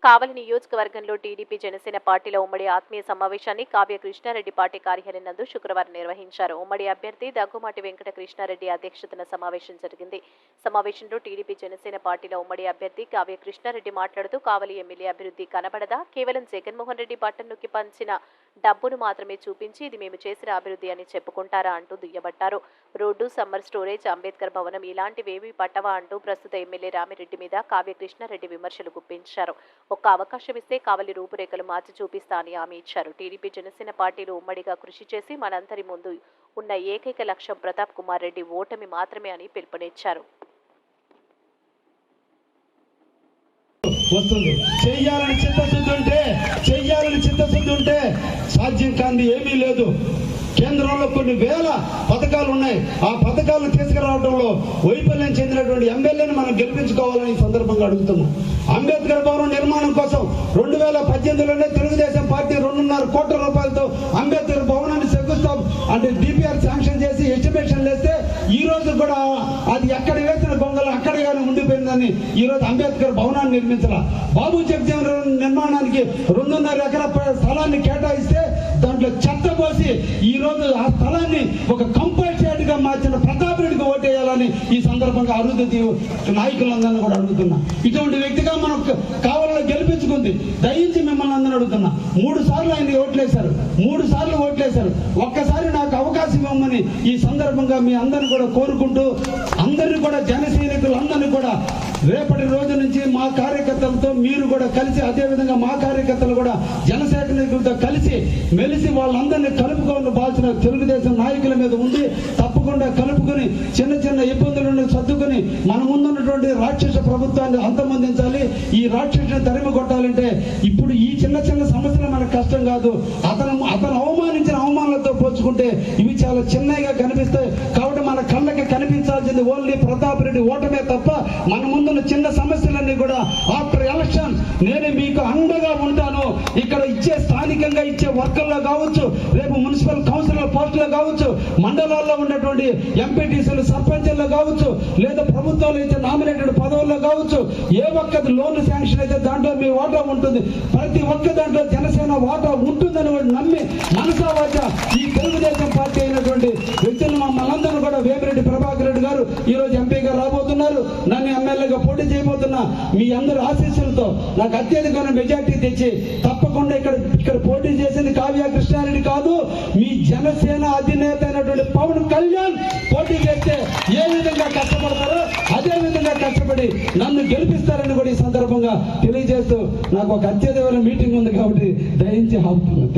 కావలి నియోజకవర్గంలో టీడీపీ జనసేన పార్టీల ఉమ్మడి ఆత్మీయ సమావేశాన్ని కావ్య కృష్ణారెడ్డి పార్టీ కార్యాలయం నందు శుక్రవారం నిర్వహించారు. ఉమ్మడి అభ్యర్థి దగ్గుమాటి వెంకట కృష్ణారెడ్డి అధ్యక్షతన సమావేశం జరిగింది. సమావేశంలో టీడీపీ జనసేన పార్టీల ఉమ్మడి అభ్యర్థి కావ్య కృష్ణారెడ్డి మాట్లాడుతూ కావలి ఎమ్మెల్యే అభివృద్ధి కనబడదా, కేవలం జగన్మోహన్ రెడ్డి బటన్ నొక్కి పంచిన డబ్బును మాత్రమే చూపించి ఇది మేము చేసిన అభివృద్ధి అని చెప్పుకుంటారా అంటూ దుయ్యబట్టారు. రోడ్డు, సమ్మర్ స్టోరేజ్, అంబేద్కర్ భవనం ఇలాంటివేవీ పట్టవా అంటూ ప్రస్తుత ఎమ్మెల్యే రామిరెడ్డి మీద కావ్య కృష్ణారెడ్డి విమర్శలు గుప్పించారు. ఒక్క అవకాశం ఇస్తే కావలి రూపురేఖలు మార్చి చూపిస్తా అని హామీ ఇచ్చారు. టీడీపీ జనసేన పార్టీలు ఉమ్మడిగా కృషి చేసి మనందరి ముందు ఉన్న ఏకైక లక్ష్యం ప్రతాప్ కుమార్ రెడ్డి ఓటమి మాత్రమే అని పిలుపునిచ్చారు. వస్తుంది చెయ్యాలని చిత్తశుద్ధి ఉంటే సాధ్యం కాంది ఏమీ లేదు. కేంద్రంలో కొన్ని వేల పథకాలు ఉన్నాయి. ఆ పథకాలను తీసుకురావడంలో వైఫల్యం చెందినటువంటి ఎమ్మెల్యేని మనం గెలిపించుకోవాలని ఈ సందర్భంగా అడుగుతున్నాం. అంబేద్కర్ భవనం నిర్మాణం కోసం 2018లోనే తెలుగుదేశం పార్టీ 2.5 కోట్ల రూపాయలతో అంబేద్కర్ భవనాన్ని శంకుస్థాపన అంటే డిపిఆర్ శాంక్షన్ చేసి ఎస్టిమేషన్ వేస్తే ఈ రోజు కూడా అది ఎక్కడ వేసిన గొంగలు అక్కడగానే ఉండిపోయిందని ఈ రోజు అంబేద్కర్ భవనాన్ని నిర్మించాల. బాబు జగజీవన్ నిర్మాణానికి 2.5 ఎకరాల స్థలాన్ని కేటాయిస్తే దాంట్లో చెత్త పోసి ఈ రోజు ఆ స్థలాన్ని ఒక కంపల్సరీ గా మార్చిన ప్రతాప్ రెడ్డికి ఓటేయాలని ఈ సందర్భంగా అరుదతి నాయకులందరినీ కూడా అడుగుతున్నా. ఇటువంటి వ్యక్తిగా మనం కావాలని గెలిపించుకుంది. దయించి మిమ్మల్ని అందరూ అడుగుతున్నా. 3 సార్లు ఆయన ఓట్లేశారు. ఒక్కసారి నాకు అవకాశం ఇవ్వమని ఈ సందర్భంగా మీ అందరిని కూడా కోరుకుంటూ అందరినీ కూడా జన సైనికులందరినీ కూడా రేపటి రోజు నుంచి మా కార్యకర్తలతో మీరు కూడా కలిసి అదేవిధంగా మా కార్యకర్తలు కూడా జన సైనికులతో కలిసి మెలిసి వాళ్ళందరినీ కలుపుకొని బాల్సిన తెలుగుదేశం నాయకుల మీద ఉంది. తప్పకుండా కలుపుకొని చిన్న ఇబ్బందులను సర్దుకొని మన ముందున్నటువంటి రాక్షస ప్రభుత్వాన్ని అంతమొందించాలి. ఈ రాక్షసుని తరిమి కొట్టాలంటే ఇప్పుడు ఈ చిన్న సమస్యలు మనకు కష్టం కాదు. అతను అవమానించిన అవమానాలతో పోల్చుకుంటే ఇవి చాలా చిన్నగా కనిపిస్తాయి. కాబట్టి మన కళ్ళకి కనిపించాల్సింది ఓన్లీ ప్రతాప్ రెడ్డి ఓటమే తప్ప మన ముందున్న చిన్న సమస్యలన్నీ కూడా ఆఫ్టర్ ఎలక్షన్ నేను మీకు అండగా ఉంటాను. ఇక్కడ స్థానికంగా ఇచ్చే వర్కర్లో కావచ్చు, రేపు మున్సిపల్ కౌన్సిలర్ పోస్టులో కావచ్చు, మండలాల్లో ఉన్నటువంటి ఎంపీటీసీలు సర్పంచ్ల్లో కావచ్చు, లేదా ప్రభుత్వంలో ఇచ్చే నామినేటెడ్ పదవుల్లో కావచ్చు, ఏ ఒక్కది లోన్ శాంక్షన్ అయితే దాంట్లో మీ వాటా ఉంటుంది. ప్రతి ఒక్క దాంట్లో జనసేన వాటా ఉంటుందని నమ్మి మనసా వాచా ఈ తెలుగుదేశం పార్టీ అయినటువంటి వ్యక్తులు మమ్మల్ందరూ కూడా వేమిరెడ్డి ప్రభాకర్ రెడ్డి గారు ఈ రోజు ఎంపీగా రాబోతున్నారు. నన్ను ఎమ్మెల్యేగా పోటీ చేయబోతున్నా. మీ అందరి ఆశీస్సులతో నాకు అత్యధికమైన మెజార్టీ తెచ్చి తప్పకుండా ఇక్కడ పోటీ చేసింది కావ్య కృష్ణారెడ్డి కాదు, మీ జనసేన అధినేత అయినటువంటి పవన్ కళ్యాణ్ పోటీ చేస్తే ఏ విధంగా కష్టపడతారో అదే విధంగా కష్టపడి నన్ను గెలిపిస్తారని కూడా ఈ సందర్భంగా తెలియజేస్తూ నాకు ఒక అత్యధికమైన మీటింగ్ ఉంది కాబట్టి దయించి ఆపుతున్నాను.